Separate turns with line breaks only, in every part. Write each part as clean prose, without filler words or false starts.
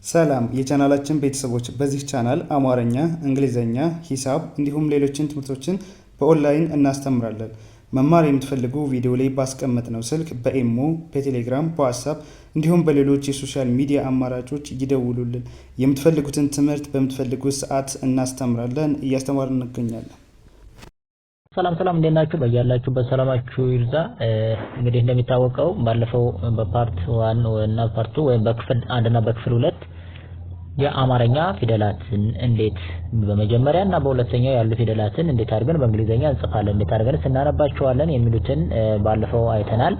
ሰላም የቻናላችን ቤተሰቦች፣ በዚህ ቻናል አማርኛ፣ እንግሊዘኛ፣ ሂሳብ እንዲሁም ሌሎችን ትምህርቶችን በኦንላይን እናስተምራለን። መማር የምትፈልጉ ቪዲዮ ላይ ባስቀመጥነው ስልክ በኢሞ፣ በቴሌግራም፣ በዋትስአፕ እንዲሁም በሌሎች የሶሻል ሚዲያ አማራጮች ይደውሉልን። የምትፈልጉትን ትምህርት በምትፈልጉት ሰዓት እናስተምራለን፣ እያስተማርን እንገኛለን።
ሰላም እንዴት ናችሁ? በያላችሁበት ሰላማችሁ ይብዛ። እንግዲህ እንደሚታወቀው ባለፈው በፓርት 1 እና ፓርት 2 ወይም በክፍል 1 እና በክፍል 2 የአማርኛ ፊደላትን እንዴት በመጀመሪያ እና በሁለተኛው ያሉ ፊደላትን እንዴት አድርገን በእንግሊዘኛ እንጽፋለን፣ እንዴት አድርገን እናነባቸዋለን የሚሉትን ባለፈው አይተናል።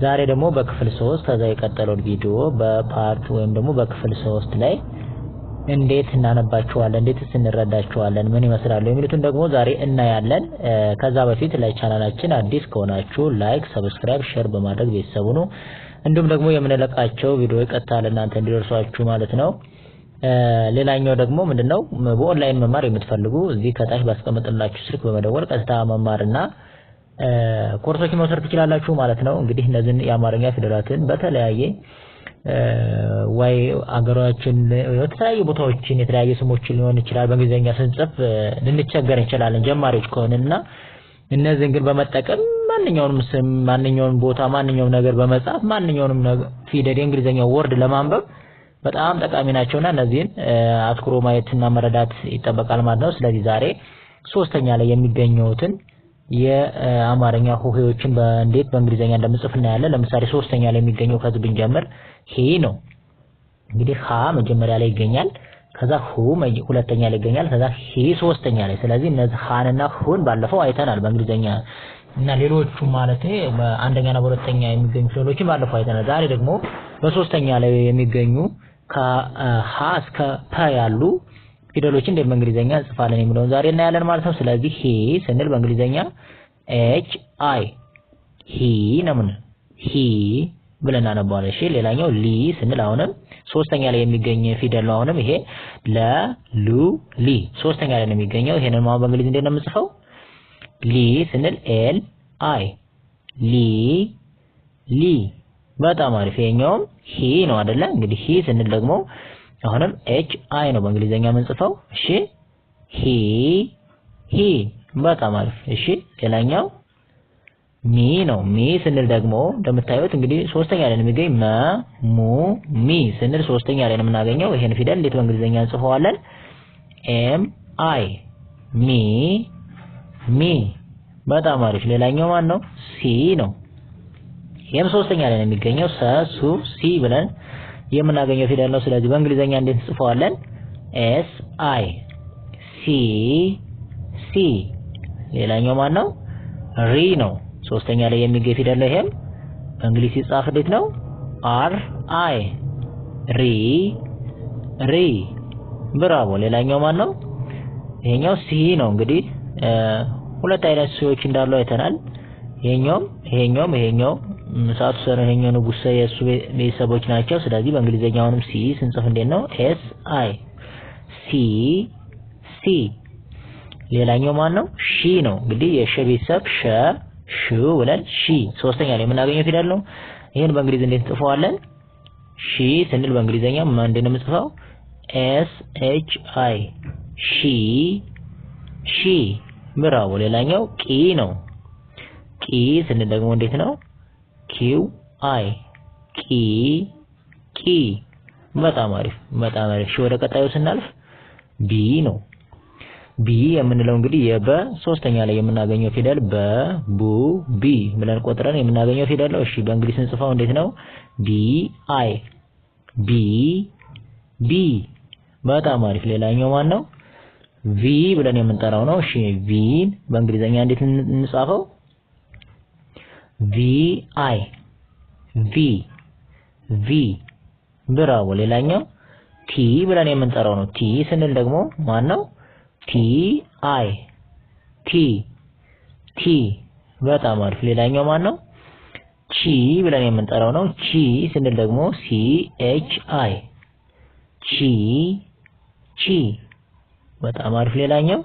ዛሬ ደግሞ በክፍል 3 ከዛ የቀጠለውን ቪዲዮ በፓርት ወይም ደግሞ በክፍል 3 ላይ እንዴት እናነባቸዋለን፣ እንዴትስ እንረዳቸዋለን፣ ምን ይመስላሉ የሚሉትን ደግሞ ዛሬ እናያለን። ከዛ በፊት ለቻናላችን አዲስ ከሆናችሁ ላይክ፣ ሰብስክራይብ፣ ሼር በማድረግ ቤተሰቡ ነው። እንዲሁም ደግሞ የምንለቃቸው ቪዲዮ ቀጥታ ለእናንተ እንዲደርሷችሁ ማለት ነው። ሌላኛው ደግሞ ምንድነው በኦንላይን መማር የምትፈልጉ እዚህ ከታች ባስቀመጥላችሁ ስልክ በመደወል ቀጥታ መማርና ኮርሶች መውሰድ ትችላላችሁ ማለት ነው። እንግዲህ እነዚህን የአማርኛ ፊደላትን በተለያየ ወይ አገራችን የተለያዩ ቦታዎችን የተለያየ ስሞችን ሊሆን ይችላል በእንግሊዘኛ ስንጽፍ ልንቸገር እንችላለን ጀማሪዎች ከሆነና እነዚህን ግን በመጠቀም ማንኛውንም ስም ማንኛውንም ቦታ ማንኛውንም ነገር በመጻፍ ማንኛውንም ፊደል የእንግሊዘኛ ወርድ ለማንበብ በጣም ጠቃሚ ናቸውና እነዚህን አትኩሮ ማየትና መረዳት ይጠበቃል ማለት ነው። ስለዚህ ዛሬ ሶስተኛ ላይ የሚገኙትን የአማርኛ ሆሄዎችን እንዴት በእንግሊዘኛ እንደምጽፍ እናያለን። ለምሳሌ ሶስተኛ ላይ የሚገኘው ከዚህ ብንጀምር ሄ ነው። እንግዲህ ሀ መጀመሪያ ላይ ይገኛል፣ ከዛ ሁ ሁለተኛ ላይ ይገኛል፣ ከዛ ሄ ሶስተኛ ላይ። ስለዚህ እነዚህ ሀንና ሁን ባለፈው አይተናል በእንግሊዘኛ እና ሌሎቹ ማለት በአንደኛና በሁለተኛ የሚገኙ ፊደሎችን ባለፈው አይተናል። ዛሬ ደግሞ በሶስተኛ ላይ የሚገኙ ከሀ እስከ ፐ ያሉ ፊደሎችን እንዴት በእንግሊዘኛ እንጽፋለን የሚለውን ዛሬ እናያለን ማለት ነው። ስለዚህ ሄ ስንል በእንግሊዘኛ ኤች አይ ሂ ነው ምን ሂ ብለን እናነባዋለን። እሺ ሌላኛው ሊ ስንል አሁንም ሶስተኛ ላይ የሚገኝ ፊደል ነው። አሁንም ይሄ ለ ሉ ሊ ሶስተኛ ላይ ነው የሚገኘው። ይሄንን ማለት በእንግሊዝ እንዴት ነው የምንጽፈው? ሊ ስንል ኤል አይ ሊ በጣም አሪፍ። ይሄኛውም ሂ ነው አይደለ? እንግዲህ ሂ ስንል ደግሞ አሁንም ኤች አይ ነው በእንግሊዘኛ የምንጽፈው። እሺ ሂ በጣም አሪፍ። እሺ ሌላኛው ሚ ነው። ሚ ስንል ደግሞ እንደምታዩት እንግዲህ ሶስተኛ ላይ ነው የሚገኝ ሙ ሚ ስንል ሶስተኛ ላይ ነው የምናገኘው። ይሄን ፊደል እንዴት በእንግሊዘኛ እንጽፈዋለን? ኤም አይ ሚ በጣም አሪፍ። ሌላኛው ማን ነው? ሲ ነው። ይሄም ሶስተኛ ላይ ነው የሚገኘው። ሱ ሲ ብለን የምናገኘው ፊደል ነው። ስለዚህ በእንግሊዘኛ እንዴት እንጽፈዋለን? ኤስ አይ ሲ። ሌላኛው ማን ነው? ሪ ነው። ሶስተኛ ላይ የሚገኝ ፊደል ነው። ይሄም በእንግሊዝ ሲጻፍ እንዴት ነው? አር አይ ሪ። ብራቮ። ሌላኛው ማን ነው? ይሄኛው ሲ ነው። እንግዲህ ሁለት አይነት ሲዎች እንዳሉ አይተናል። ይሄኛው ሰዓቱ ሰነ ይሄኛው ንጉስ የሱ ቤተሰቦች ናቸው። ስለዚህ በእንግሊዘኛውንም ሲ ስንጽፍ እንዴት ነው? ኤስ አይ ሲ። ሌላኛው ማን ነው? ሺ ነው። እንግዲህ የሸ ቤተሰብ ሹ ብለን ሺ ሶስተኛ ላይ የምናገኘው ፊደል ነው። ይሄን በእንግሊዝ እንዴት እንጽፈዋለን? ሺ ስንል በእንግሊዘኛ ማን እንዴት ነው የምንጽፈው? ኤስ ኤች አይ ሺ። ብራቮ። ሌላኛው ቂ ነው። ቂ ስንል ደግሞ እንዴት ነው? ኪው አይ ቂ። በጣም አሪፍ። እሺ ወደ ቀጣዩ ስናልፍ ቢ ነው። ቢ የምንለው እንግዲህ የበ ሶስተኛ ላይ የምናገኘው ፊደል ቡ ቢ ብለን ቆጥረን የምናገኘው ፊደል ነው። እሺ በእንግሊዝ ስንጽፈው እንዴት ነው? ቢ አይ ቢ። በጣም አሪፍ። ሌላኛው ማን ነው? ቪ ብለን የምንጠራው ነው። እሺ ቪን በእንግሊዘኛ እንዴት እንጻፈው? ቪ አይ ቪ። ብራቮ። ሌላኛው ቲ ብለን የምንጠራው ነው። ቲ ስንል ደግሞ ማን ነው? ቲ አይ ቲ። በጣም አሪፍ። ሌላኛው ማን ነው? ቺ ብለን የምንጠራው ነው። ቺ ስንል ደግሞ ሲ ኤች አይ ቺ። በጣም አሪፍ። ሌላኛው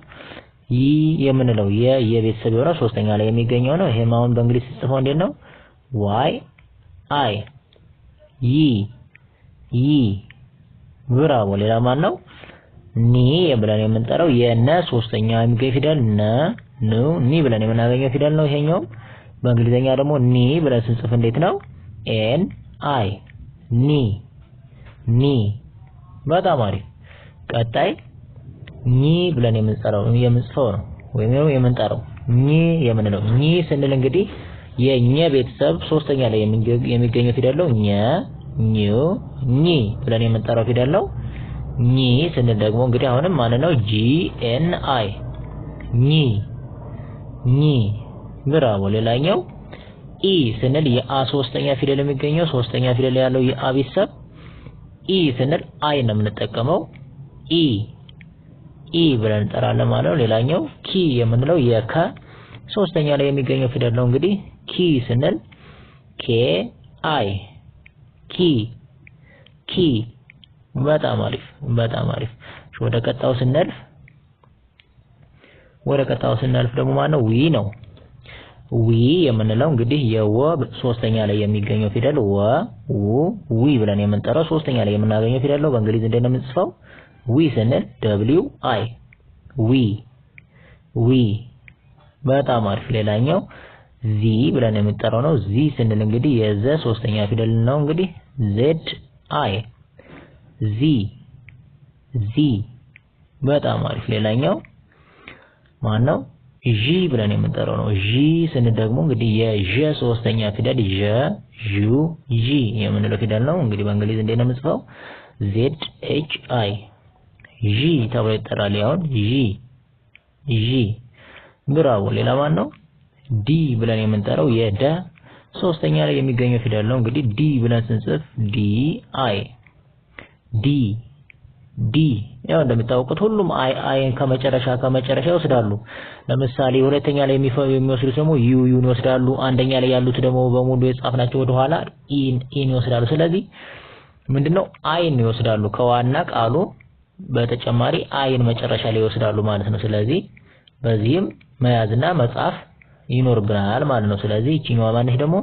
ይ የምንለው የቤተሰብ የሆነ ሶስተኛ ላይ የሚገኘው ነው። ይሄም አሁን በእንግሊዝ ጽፈው እንዴት ነው? ዋይ አይ ይ ብራቮ። ሌላ ማን ነው? ኒ ብለን የምንጠራው የነ ሶስተኛ የሚገኝ ፊደል ኑ ኒ ብለን የምናገኘው ፊደል ነው ይሄኛው። በእንግሊዘኛ ደግሞ ኒ ብለን ስንጽፍ እንዴት ነው? ኤን አይ ኒ። በጣም አሪፍ። ቀጣይ ኒ ብለን የምንጽፈው ነው ወይም የምንጠራው ኒ የምንለው ኒ ስንል እንግዲህ የኘ ቤተሰብ ሶስተኛ ላይ የሚገኘው ፊደል ነው። ኙ ኒ ብለን የምንጠራው ፊደል ነው። ኒ ስንል ደግሞ እንግዲህ አሁንም ማን ነው? ጂ ኤን አይ ኒ። ብራቮ። ሌላኛው ኢ ስንል የአ ሶስተኛ ፊደል የሚገኘው ሶስተኛ ፊደል ያለው የአ ቤተሰብ ኢ ስንል አይ ነው የምንጠቀመው። ኢ ብለን እንጠራለን ማለት ነው። ሌላኛው ኪ የምንለው የከ ሶስተኛ ላይ የሚገኘው ፊደል ነው። እንግዲህ ኪ ስንል ኬ አይ ኪ። በጣም አሪፍ። ወደ ቀጣው ስናልፍ ደግሞ ማነው? ዊ ነው። ዊ የምንለው እንግዲህ የወ ሶስተኛ ላይ የሚገኘው ፊደል ዊ ብለን የምንጠራው ሶስተኛ ላይ የምናገኘው ፊደል ነው። በእንግሊዝ እንዴት ነው የምንጽፈው? ዊ ስንል ደብሊው አይ ዊ። በጣም አሪፍ። ሌላኛው ዚ ብለን የምንጠራው ነው። ዚ ስንል እንግዲህ የዘ ሶስተኛ ፊደል ነው። እንግዲህ ዜድ አይ ዚ። በጣም አሪፍ። ሌላኛው ማን ነው? ዢ ብለን የምንጠራው ነው። ዢ ስንል ደግሞ እንግዲህ የዠ ሶስተኛ ፊደል ዢ የምንለው ፊደል ነው። እንግዲህ በእንግሊዝ እንዴት ነው የምንጽፈው? ዜድ ኤች አይ ዢ ተብሎ ይጠራል። ያው ዢ። ብራቮ። ሌላ ማን ነው? ዲ ብለን የምንጠራው የደ ሶስተኛ ላይ የሚገኘው ፊደል ነው። እንግዲህ ዲ ብለን ስንጽፍ አይ ያው እንደምታውቁት ሁሉም አይን ከመጨረሻ ይወስዳሉ። ለምሳሌ ሁለተኛ ላይ የሚወስዱት ደግሞ ዩን ይወስዳሉ። አንደኛ ላይ ያሉት ደግሞ በሙሉ የጻፍናቸው ወደ ኋላ ኢን ይወስዳሉ። ስለዚህ ምንድነው አይን ይወስዳሉ። ከዋና ቃሉ በተጨማሪ አይን መጨረሻ ላይ ይወስዳሉ ማለት ነው። ስለዚህ በዚህም መያዝና መጻፍ ይኖርብናል ማለት ነው። ስለዚህ እቺኛዋ ማነች ደግሞ?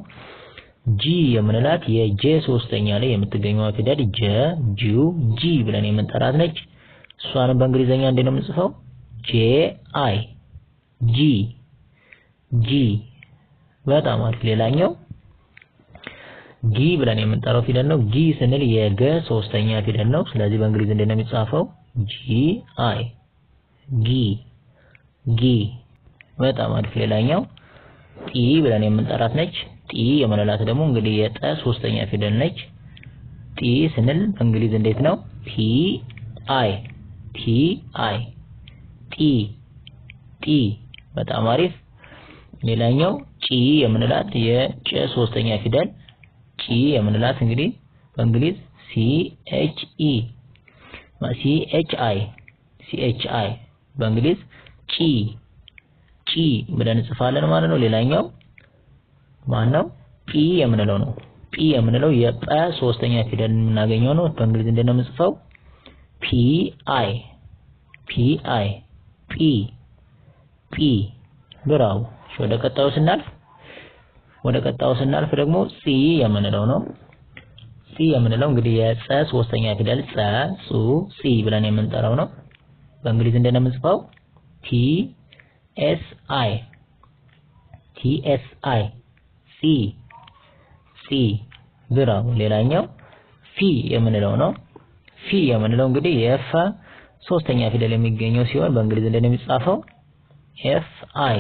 ጂ የምንላት የጄ ሶስተኛ ላይ የምትገኘው ፊደል ጂ ብለን የምንጠራት ነች። እሷንም በእንግሊዘኛ እንዴት ነው የምንጽፈው? ጄ አይ ጂ። በጣም አሪፍ። ሌላኛው ጊ ብለን የምንጠራው ፊደል ነው። ጊ ስንል የገ ሶስተኛ ፊደል ነው። ስለዚህ በእንግሊዝ እንዴት ነው የሚጻፈው? ጂ አይ ጊ። በጣም አሪፍ። ሌላኛው ጢ ብለን የምንጠራት ነች። ጢ የምንላት ደግሞ እንግዲህ የጠ ሶስተኛ ፊደል ነች። ጢ ስንል በእንግሊዝ እንዴት ነው? ቲ አይ ጢ። በጣም አሪፍ። ሌላኛው ጪ የምንላት የጨ ሶስተኛ ፊደል ጪ የምንላት እንግዲህ በእንግሊዝ ch i በእንግሊዝ ጪ ብለን እንጽፋለን ማለት ነው። ሌላኛው ማነው? ጲ የምንለው ነው። ጲ የምንለው የጰ ሶስተኛ ፊደል የምናገኘው ነው። በእንግሊዝ እንዴት ነው የምንጽፈው? ፒ። ብራው። ወደ ቀጣዩ ስናልፍ ደግሞ ጺ የምንለው ነው። ጺ የምንለው እንግዲህ የጸ ሶስተኛ ፊደል ጺ ብለን የምንጠራው ነው። በእንግሊዝ እንዴት ነው የምንጽፈው? TSI ጺ። ብራው። ሌላኛው ፊ የምንለው ነው። ፊ የምንለው እንግዲህ የፈ ሶስተኛ ፊደል የሚገኘው ሲሆን በእንግሊዝ እንዴት ነው የሚጻፈው? FI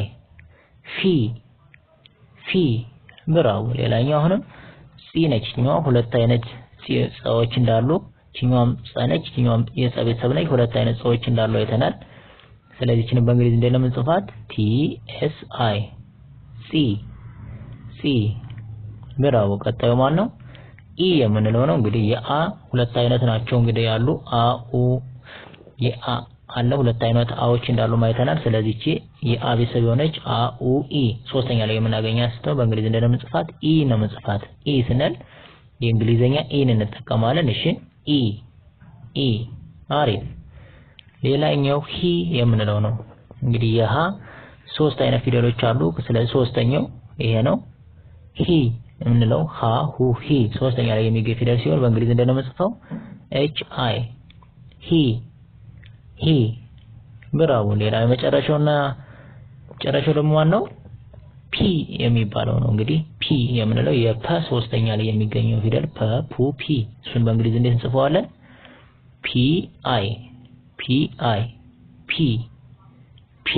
ፊ። ብራው። ሌላኛው አሁንም ጺ ነች። ኛው ሁለት አይነት ጸዎች እንዳሉ ኛውም ጸ ነች፣ ኛውም የጸ ቤተሰብ ነች። ሁለት አይነት ጸዎች እንዳሉ አይተናል። ስለዚህ እቺን በእንግሊዝ እንዴት ነው የምንጽፋት? TSI ጺ። ብራው። ቀጣዩ ማን ነው? ኢ የምንለው ነው። እንግዲህ የአ ሁለት አይነት ናቸው እንግዲህ ያሉ አኡ የአ አለ ሁለት አይነት አዎች እንዳሉ ማይተናል። ስለዚህ እቺ የአ ቤተሰብ የሆነች አኡ ኢ ሶስተኛ ላይ የምናገኛት ስትሆን በእንግሊዝ እንዴት ነው የምንጽፋት? ኢ ነው የምንጽፋት። ኢ ስንል የእንግሊዘኛ ኢን እንጠቀማለን። እሺ ኢ። አሪፍ። ሌላኛው ሂ የምንለው ነው። እንግዲህ የሃ ሶስት አይነት ፊደሎች አሉ። ስለዚህ ሶስተኛው ይሄ ነው። ሂ የምንለው ሃ ሁ ሂ ሶስተኛ ላይ የሚገኝ ፊደል ሲሆን በእንግሊዝ እንዴት ነው የምንጽፈው? HI he ብራው። ሌላ መጨረሻውና መጨረሻው ደግሞ ማን ነው? ፒ የሚባለው ነው። እንግዲህ ፒ የምንለው የፐ ሶስተኛ ላይ የሚገኘው ፊደል ፐ ፑ ፒ። እሱን በእንግሊዝ እንዴት እንጽፈዋለን? ፒ አይ ፒ